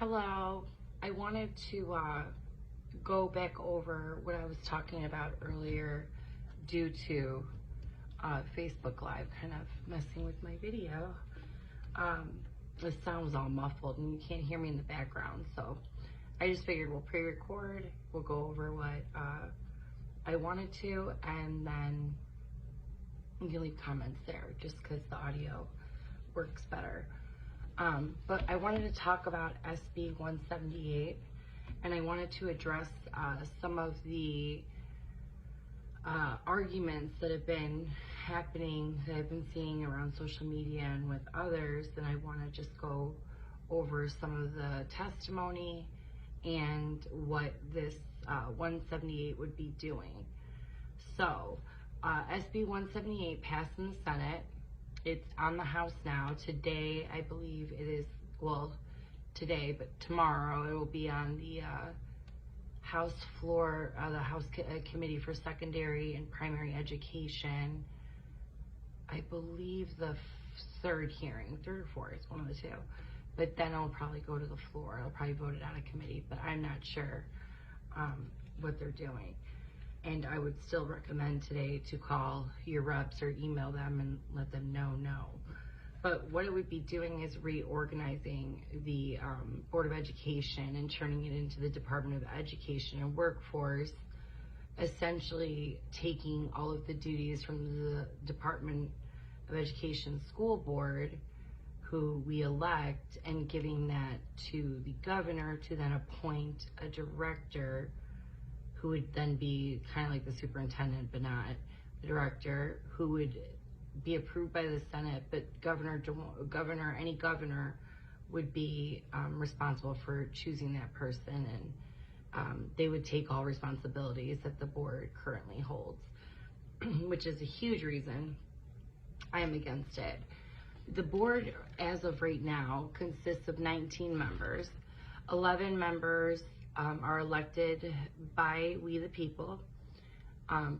Hello. I wanted to go back over what I was talking about earlier due to Facebook Live kind of messing with my video. The sound was all muffled and you can't hear me in the background, so I just figured we'll pre-record, we'll go over what I wanted to, and then you can leave comments there just because the audio works better. But I wanted to talk about SB178, and I wanted to address some of the arguments that have been happening, that I've been seeing around social media and with others, and I want to just go over some of the testimony and what this 178 would be doing. So, SB178 passed in the Senate. It's on the House now. Today, I believe it is, well, today, but tomorrow it will be on the House floor, the House Committee for Secondary and Primary Education. I believe the third hearing, third or fourth, one of the two. But then it'll probably go to the floor. It'll probably vote it out of committee, but I'm not sure what they're doing. And I would still recommend today to call your reps or email them and let them know no. But what it would be doing is reorganizing the Board of Education and turning it into the Department of Education and Workforce, essentially taking all of the duties from the Department of Education School Board, who we elect, and giving that to the governor to then appoint a director who would then be kind of like the superintendent, but not the director, who would be approved by the Senate, but any governor would be responsible for choosing that person, and they would take all responsibilities that the board currently holds, which is a huge reason I am against it. The board, as of right now, consists of 19 members. 11 members are elected by we the people.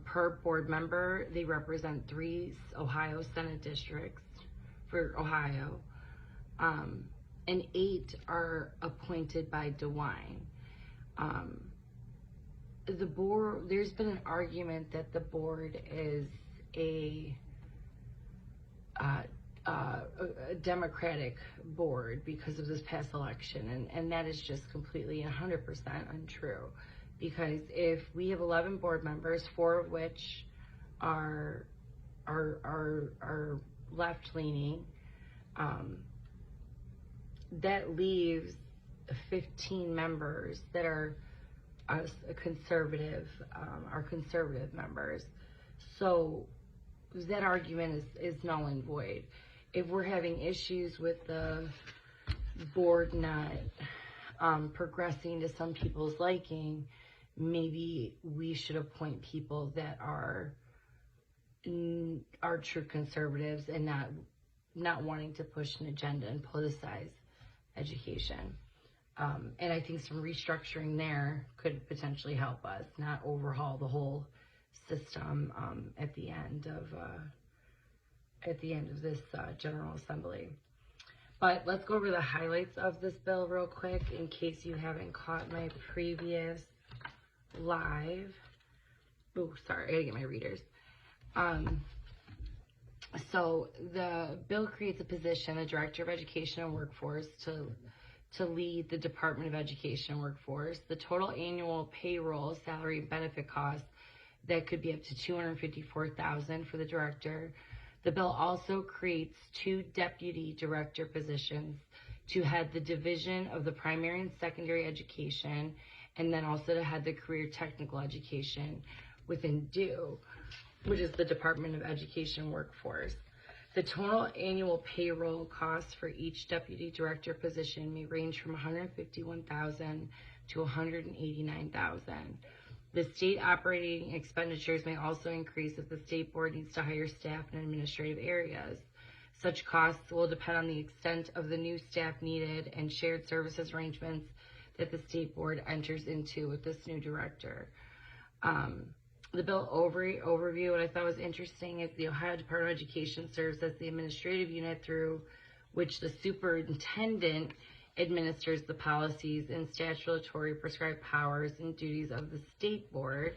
Per board member, they represent 3 Ohio Senate districts for Ohio, and 8 are appointed by DeWine. The board, there's been an argument that the board is a Democratic board because of this past election, and that is just completely 100% untrue. Because if we have 11 board members, 4 of which are left-leaning, that leaves 15 members that are conservative members. So that argument is null and void. If we're having issues with the board not progressing to some people's liking, maybe we should appoint people that are true conservatives and not wanting to push an agenda and politicize education. And I think some restructuring there could potentially help us, not overhaul the whole system at the end of this General Assembly. But let's go over the highlights of this bill real quick in case you haven't caught my previous live. Oh, sorry, I gotta get my readers. So the bill creates a position, the Director of Education and Workforce, to lead the Department of Education and Workforce. The total annual payroll, salary, and benefit costs, that could be up to $254,000 for the director. The bill also creates 2 deputy director positions to head the division of the primary and secondary education, and then also to head the career technical education within DO, which is the Department of Education Workforce. The total annual payroll costs for each deputy director position may range from $151,000 to $189,000. The state operating expenditures may also increase if the state board needs to hire staff in administrative areas. Such costs will depend on the extent of the new staff needed and shared services arrangements that the state board enters into with this new director. The bill overview, what I thought was interesting is the Ohio Department of Education serves as the administrative unit through which the superintendent administers the policies and statutory prescribed powers and duties of the state board,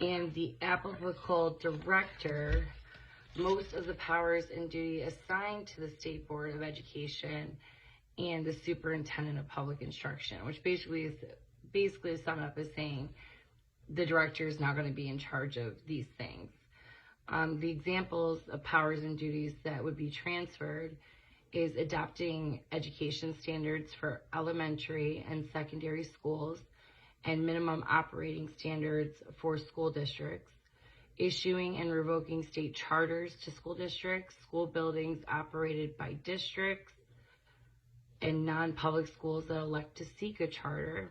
and the applicable director most of the powers and duty assigned to the State Board of Education and the Superintendent of Public Instruction, which basically is summed up as saying the director is now going to be in charge of these things. The examples of powers and duties that would be transferred is adopting education standards for elementary and secondary schools and minimum operating standards for school districts, issuing and revoking state charters to school districts, school buildings operated by districts, and non-public schools that elect to seek a charter,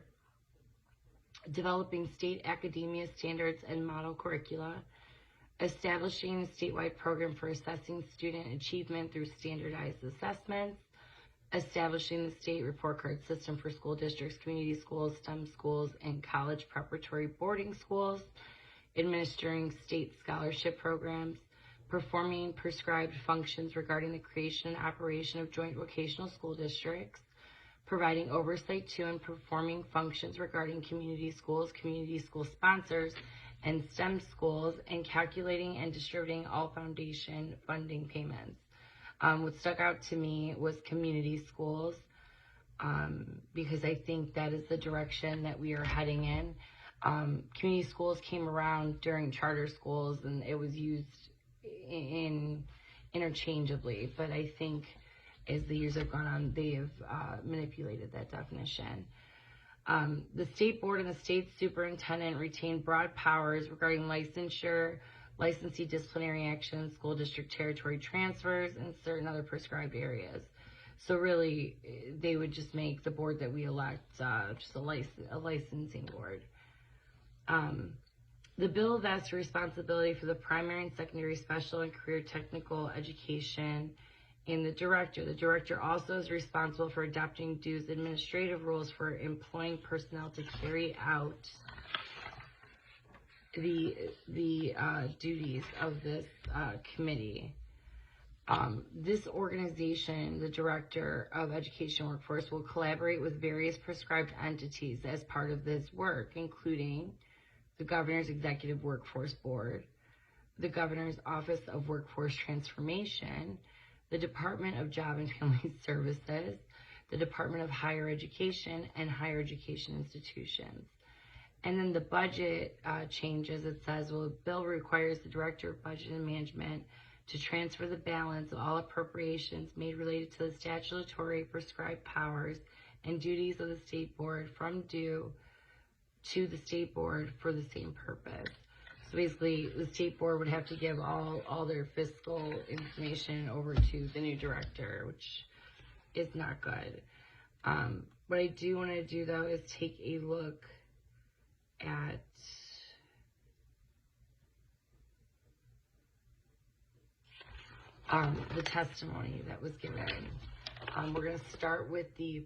developing state academia standards and model curricula, establishing a statewide program for assessing student achievement through standardized assessments, establishing the state report card system for school districts, community schools, STEM schools, and college preparatory boarding schools, administering state scholarship programs, performing prescribed functions regarding the creation and operation of joint vocational school districts, providing oversight to and performing functions regarding community schools, community school sponsors, and STEM schools, and calculating and distributing all foundation funding payments. What stuck out to me was community schools, because I think that is the direction that we are heading in. Community schools came around during charter schools, and it was used interchangeably, but I think as the years have gone on, they have manipulated that definition. The state board and the state superintendent retain broad powers regarding licensure, licensee disciplinary actions, school district territory transfers, and certain other prescribed areas. So really, they would just make the board that we elect just a licensing board. The bill vests responsibility for the primary and secondary special and career technical education in the director. The director also is responsible for adopting dues administrative rules for employing personnel to carry out the duties of this committee. This organization, the Director of Education Workforce, will collaborate with various prescribed entities as part of this work, including the Governor's Executive Workforce Board, the Governor's Office of Workforce Transformation, the Department of Job and Family Services, the Department of Higher Education, and higher education institutions. And then the budget changes. It says, well, the bill requires the Director of Budget and Management to transfer the balance of all appropriations made related to the statutory prescribed powers and duties of the State Board from due to the State Board for the same purpose. So basically, the State Board would have to give all their fiscal information over to the new director, which is not good. What I do want to do, though, is take a look at the testimony that was given. We're going to start with the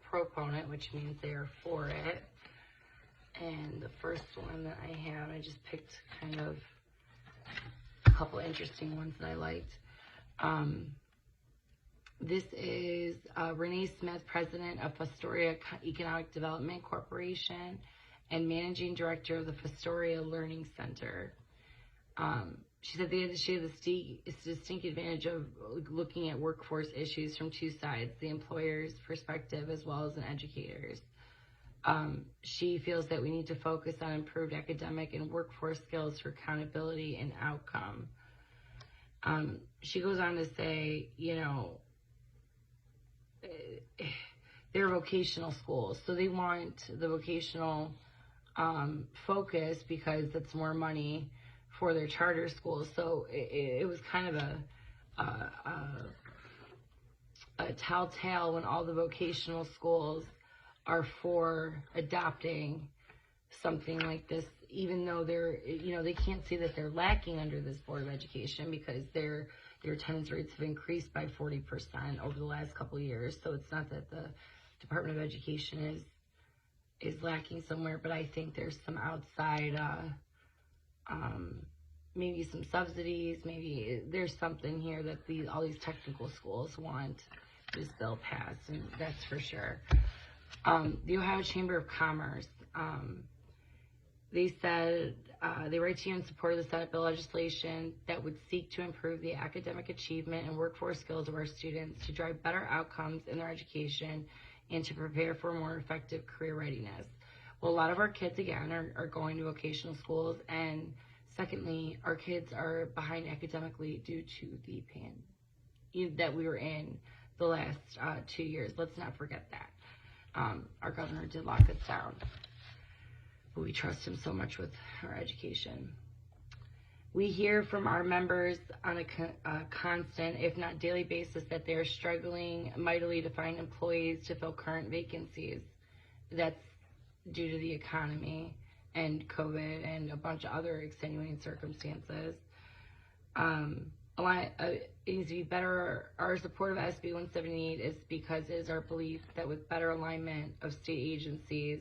proponent, which means they are for it. And the first one that I have, I just picked kind of a couple interesting ones that I liked. This is Renee Smith, President of Fostoria Economic Development Corporation and Managing Director of the Fostoria Learning Center. She said she had the distinct advantage of looking at workforce issues from two sides, the employer's perspective as well as an educator's. She feels that we need to focus on improved academic and workforce skills for accountability and outcome. She goes on to say, you know, they're vocational schools, so they want the vocational focus because that's more money for their charter schools. So it was kind of a telltale when all the vocational schools are for adopting something like this, even though they're, you know, they can't say that they're lacking under this Board of Education because their attendance rates have increased by 40% over the last couple of years. So it's not that the Department of Education is lacking somewhere, but I think there's some outside, maybe some subsidies, maybe there's something here that all these technical schools want this bill passed, and that's for sure. The Ohio Chamber of Commerce, they said they write to you in support of the Senate bill legislation that would seek to improve the academic achievement and workforce skills of our students to drive better outcomes in their education and to prepare for more effective career readiness. Well, a lot of our kids, again, are going to vocational schools, and secondly, our kids are behind academically due to the pandemic that we were in the last 2 years. Let's not forget that. Our governor did lock us down, but we trust him so much with our education. We hear from our members on a constant, if not daily basis, that they're struggling mightily to find employees to fill current vacancies. That's due to the economy and COVID and a bunch of other extenuating circumstances. It needs to be better. Our support of SB 178 is because it is our belief that with better alignment of state agencies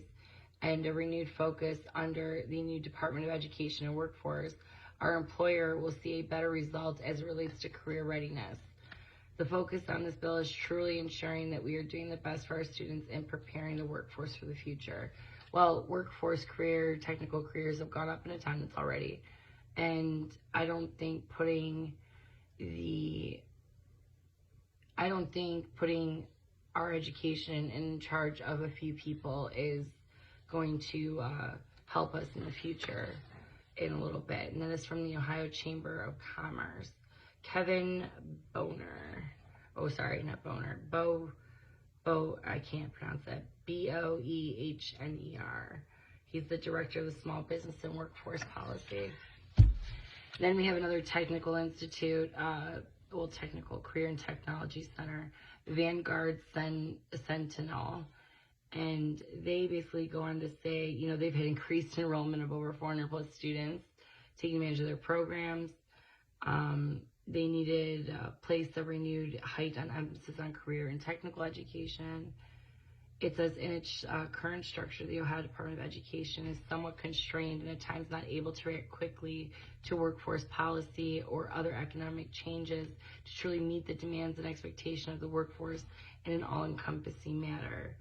and a renewed focus under the new Department of Education and Workforce, our employer will see a better result as it relates to career readiness. The focus on this bill is truly ensuring that we are doing the best for our students and preparing the workforce for the future. Well, workforce technical careers have gone up in attendance already, and I don't think putting our education in charge of a few people is going to help us in the future in a little bit. And that is from the Ohio Chamber of Commerce. Kevin Boehner. Oh, sorry, not Boehner. I can't pronounce that. Boehner. He's the director of the Small Business and Workforce Policy. Then we have another technical institute, technical career and technology center, Vanguard Sentinel. And they basically go on to say, they've had increased enrollment of over 400 plus students taking advantage of their programs. They needed place a renewed height on emphasis on career and technical education. It says in its current structure, the Ohio Department of Education is somewhat constrained and at times not able to react quickly to workforce policy or other economic changes to truly meet the demands and expectations of the workforce in an all-encompassing manner.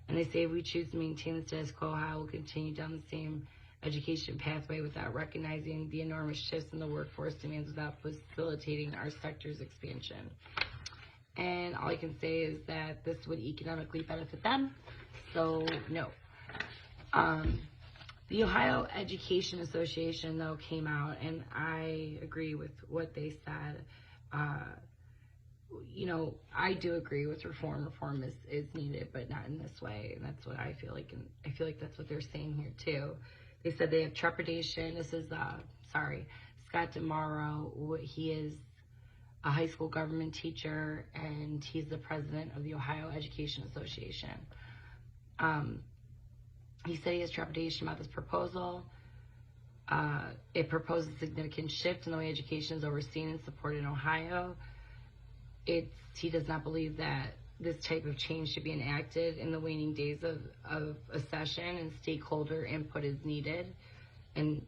And they say if we choose to maintain the status quo, Ohio will continue down the same education pathway without recognizing the enormous shifts in the workforce demands without facilitating our sector's expansion. And all I can say is that this would economically benefit them, so no. The Ohio Education Association, though, came out, and I agree with what they said. I do agree with reform. Reform is needed, but not in this way, and that's what I feel like, and I feel like that's what they're saying here, too. They said they have trepidation. This is, Scott DeMauro. He is a high school government teacher, and he's the president of the Ohio Education Association. He said he has trepidation about this proposal. It proposes a significant shift in the way education is overseen and supported in Ohio. He does not believe that this type of change should be enacted in the waning days of a session, and stakeholder input is needed. And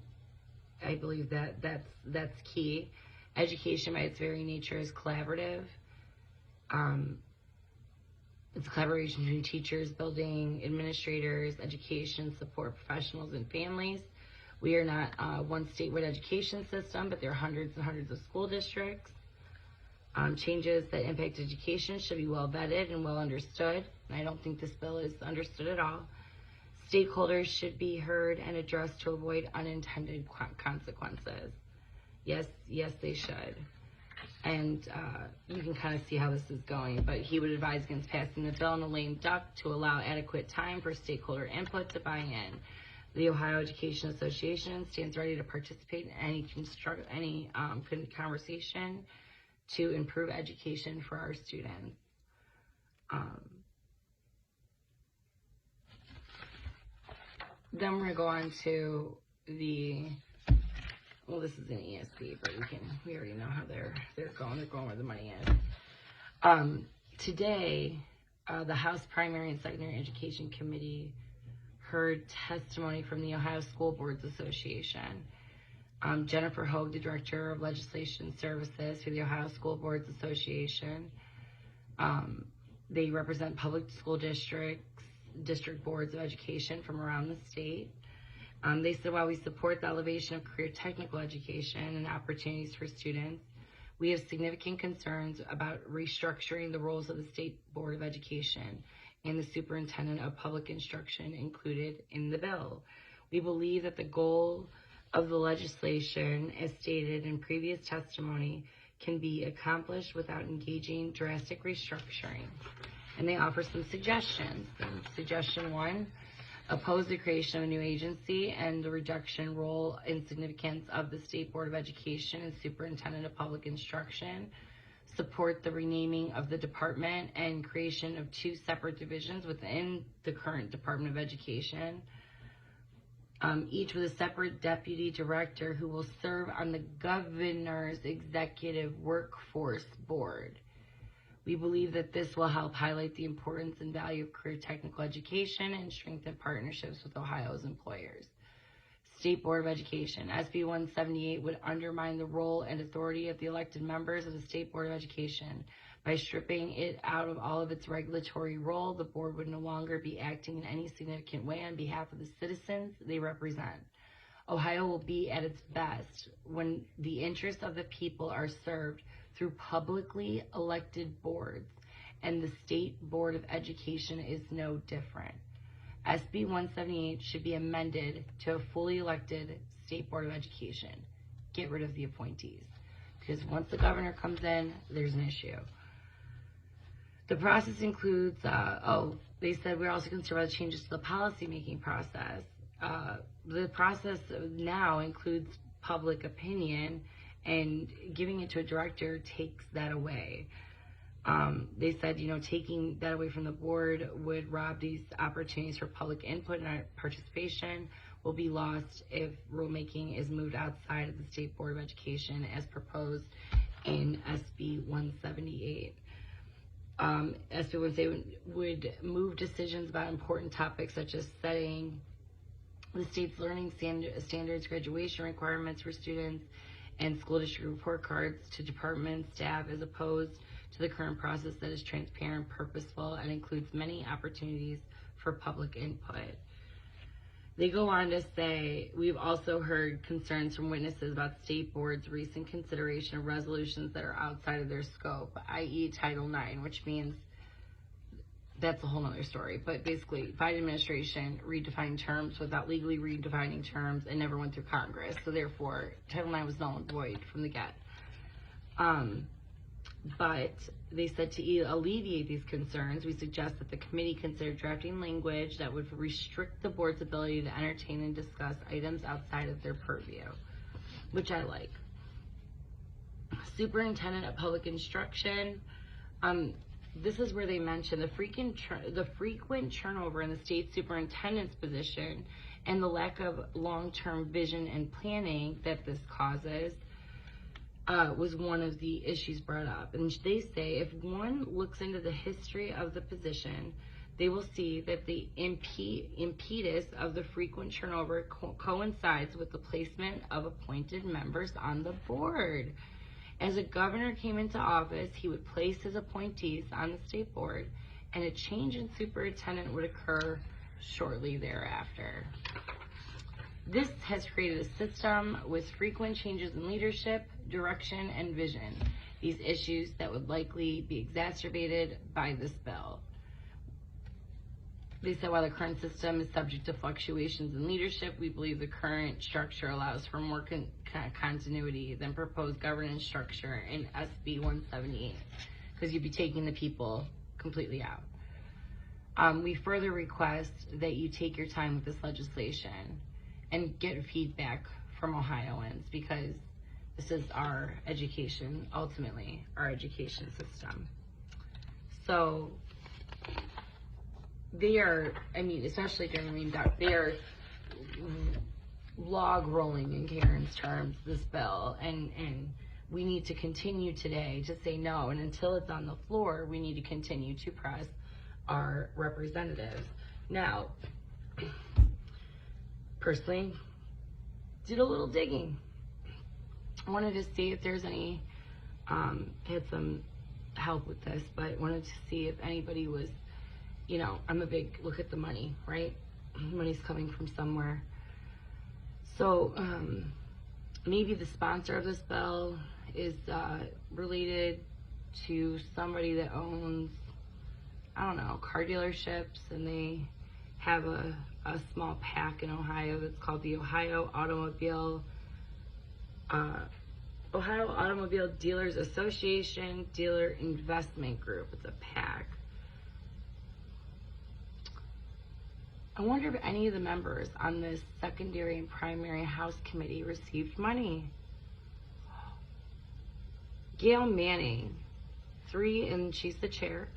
I believe that that's key. Education by its very nature is collaborative. It's a collaboration between teachers, building administrators, education, support professionals, and families. We are not one statewide education system, but there are hundreds and hundreds of school districts. Changes that impact education should be well vetted and well understood. And I don't think this bill is understood at all. Stakeholders should be heard and addressed to avoid unintended consequences. Yes, they should. And you can kind of see how this is going, but he would advise against passing the bill in a lame duck to allow adequate time for stakeholder input to buy in. The Ohio Education Association stands ready to participate in any conversation to improve education for our students. Then we're going to go on to this is an ESP, but we already know how they're going. They're going where the money is. Today, the House Primary and Secondary Education Committee heard testimony from the Ohio School Boards Association. Jennifer Hogue, the Director of Legislation Services for the Ohio School Boards Association, They represent public school districts, district boards of education from around the state. They said, while we support the elevation of career technical education and opportunities for students, we have significant concerns about restructuring the roles of the State Board of Education and the Superintendent of Public Instruction included in the bill. We believe that the goal of the legislation, as stated in previous testimony, can be accomplished without engaging drastic restructuring. And they offer some suggestions. Suggestion 1, oppose the creation of a new agency and the reduction role and significance of the State Board of Education and Superintendent of Public Instruction. Support the renaming of the department and creation of 2 separate divisions within the current Department of Education, each with a separate deputy director who will serve on the governor's executive workforce board. We believe that this will help highlight the importance and value of career technical education and strengthen partnerships with Ohio's employers. State Board of Education. SB 178 would undermine the role and authority of the elected members of the State Board of Education. By stripping it out of all of its regulatory role, the board would no longer be acting in any significant way on behalf of the citizens they represent. Ohio will be at its best when the interests of the people are served through publicly elected boards, and the State Board of Education is no different. SB 178 should be amended to a fully elected State Board of Education. Get rid of the appointees, because once the governor comes in, there's an issue. The process includes, they said we're also concerned about changes to the policy-making process. The process now includes public opinion, and giving it to a director takes that away. They said, taking that away from the board would rob these opportunities for public input, and our participation will be lost if rulemaking is moved outside of the State Board of Education as proposed in SB 178. SB 178 would move decisions about important topics such as setting the state's learning standards, graduation requirements for students, and school district report cards to department staff, as opposed to the current process that is transparent, purposeful, and includes many opportunities for public input. They go on to say, we've also heard concerns from witnesses about state boards' recent consideration of resolutions that are outside of their scope, i.e. Title IX, which means that's a whole nother story. But basically, Biden administration redefined terms without legally redefining terms and never went through Congress. So therefore, Title IX was null and void from the get. But they said to alleviate these concerns, we suggest that the committee consider drafting language that would restrict the board's ability to entertain and discuss items outside of their purview, which I like. Superintendent of Public Instruction. This is where they mention the frequent turnover in the state superintendent's position and the lack of long-term vision and planning that this causes. Was one of the issues brought up. And they say if one looks into the history of the position, they will see that the impetus of the frequent turnover coincides with the placement of appointed members on the board. As a governor came into office, he would place his appointees on the state board, and a change in superintendent would occur shortly thereafter. This has created a system with frequent changes in leadership, direction, and vision. These issues that would likely be exacerbated by this bill. They said while the current system is subject to fluctuations in leadership, we believe the current structure allows for more continuity than proposed governance structure in SB 178, because you'd be taking the people completely out. We further request that you take your time with this legislation and get feedback from Ohioans, because this is our education, ultimately, our education system. So they are, especially during reading, they are log rolling in Karen's terms, this bill, and we need to continue today to say no, and until it's on the floor, we need to continue to press our representatives. Now, personally, did a little digging. I wanted to see if there's any, had some help with this, but wanted to see if anybody was, I'm a big look at the money, right? Money's coming from somewhere. So maybe the sponsor of this bill is related to somebody that owns, I don't know, car dealerships, and they have a small PAC in Ohio that's called the Ohio Automobile Dealers Association Dealer Investment Group. It's a PAC. I wonder if any of the members on this secondary and primary House committee received money. Gail Manning, and she's the chair,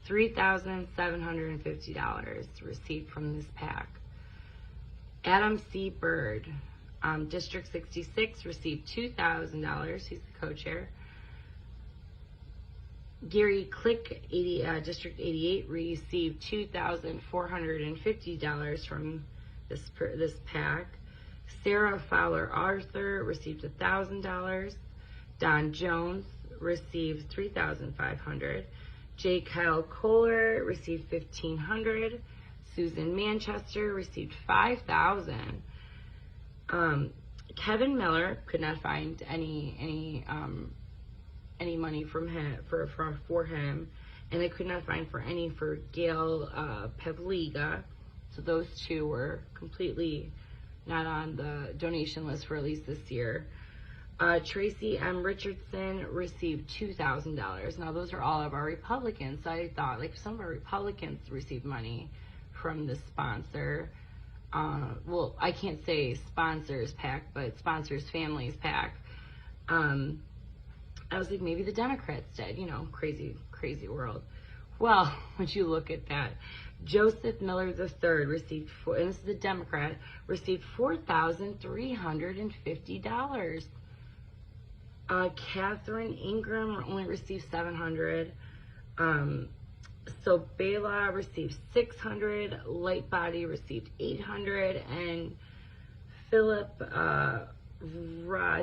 $3,750 received from this PAC. Adam C. Bird, District 66, received $2,000. He's the co-chair. Gary Click, District 88, received $2,450 from this PAC. Sarah Fowler Arthur received $1,000. Don Jones received $3,500. J. Kyle Kohler received $1,500. Susan Manchester received $5,000. Kevin Miller could not find any money from him for him, and they could not find for Gail Pavliga. So those two were completely not on the donation list for at least this year. Tracy M. Richardson received $2,000. Now those are all of our Republicans. So I thought like some of our Republicans received money from the sponsor. Well, I can't say sponsors PAC, but sponsors families PAC. I was like, maybe the Democrats did, crazy world. Well, when you look at that, Joseph Miller III received, and this is a Democrat, received $4,350. Catherine Ingram only received $700. So Bela received $600. Lightbody received $800, and Philip, I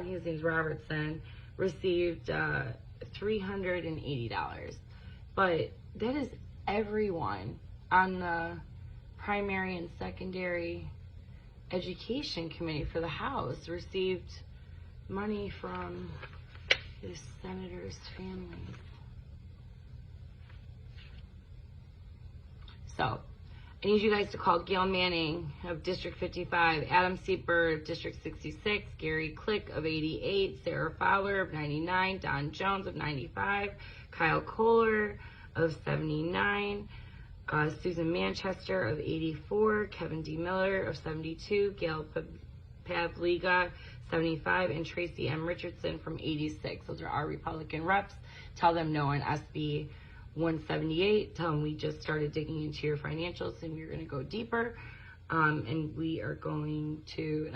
think his name's Robertson, received $380. But that is everyone on the primary and secondary education committee for the House received money from the senators' families. So I need you guys to call Gail Manning of District 55, Adam C. Bird of District 66, Gary Click of 88, Sarah Fowler of 99, Don Jones of 95, Kyle Kohler of 79, Susan Manchester of 84, Kevin D. Miller of 72, Gail Pavliga 75, and Tracy M. Richardson from 86. Those are our Republican reps. Tell them no on SB 178. Tell them we just started digging into your financials and we're going to go deeper. And we are going to,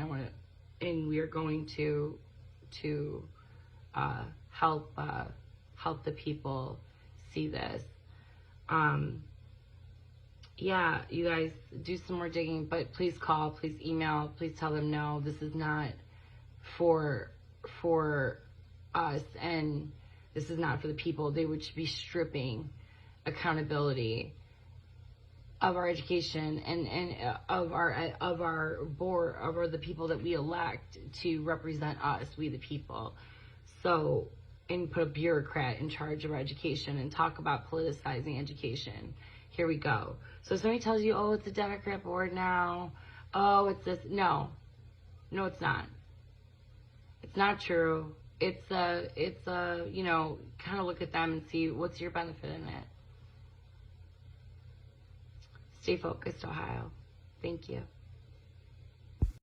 help the people see this. Yeah, you guys do some more digging, but please call, please email, please tell them no, this is not for us, and this is not for the people. They would be stripping accountability of our education and of our board, of the people that we elect to represent us, we the people. So, and put a bureaucrat in charge of our education and talk about politicizing education. Here we go. So somebody tells you, oh, it's a Democrat board now. Oh, it's this. No, it's not. It's not true. It's kind of look at them and see what's your benefit in it. Stay focused, Ohio. Thank you.